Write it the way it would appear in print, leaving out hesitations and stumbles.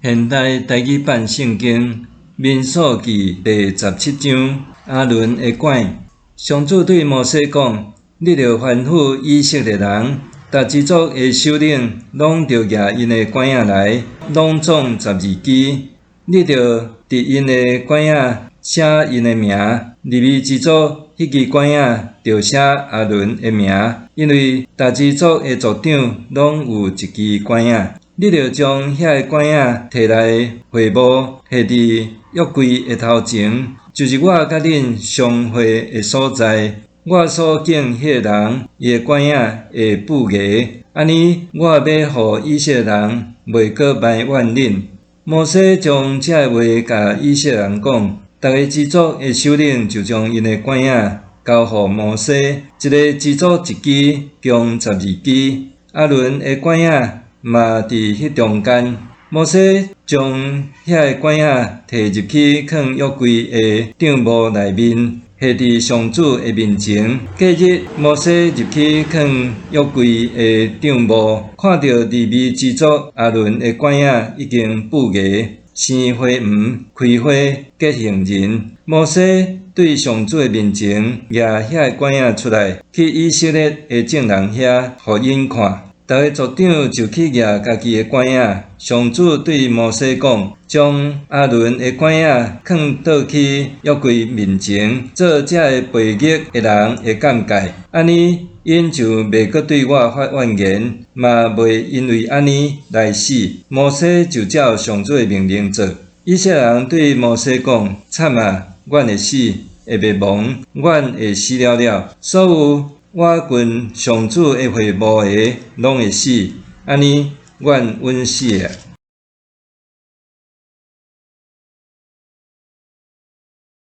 现代台语版圣经民数记第17章亚伦的管。上主对摩西讲：你着吩咐以色列人，逐支族的首领拢着举因的管仔来，拢总12支。你着伫因的管仔写因的名，利未支族迄支管仔着写亚伦的名，因为逐支族的族长拢有一支管仔。你着将遐个管仔摕来会幕，下伫约柜的头前，就是我甲恁相会的所在。我所敬迄个人，伊的管仔会不牙，安尼我要互以色列人袂阁埋怨恁。摩西将这话甲以色列人讲，逐个支族的首领就将因的管仔交互摩西，一个支族一支，共12支。亚伦的管仔嘛伫迄中间。摩西将遐个管仔摕入去，放约柜的帐幕内面，下伫上主的面前。隔日，摩西入去放约柜的帐幕，看到利未支族亚伦的管仔已经不牙，生花黄，开花结杏仁。摩西对上主的面前举遐个管仔出来，去以色列的众人遐互因看。逐个族长就去举家己的管仔。上主对摩西讲，将亚伦的管仔放倒去约柜面前，做这个背逆的人的鉴戒。安尼，因就袂阁对我发怨言，嘛袂因为安尼来死。摩西就照上主的命令做。以色列人对摩西讲：惨啊！阮会死，会灭亡，阮会死了了。所有我群上主的会幕的，拢会死，安尼，阮稳死啊！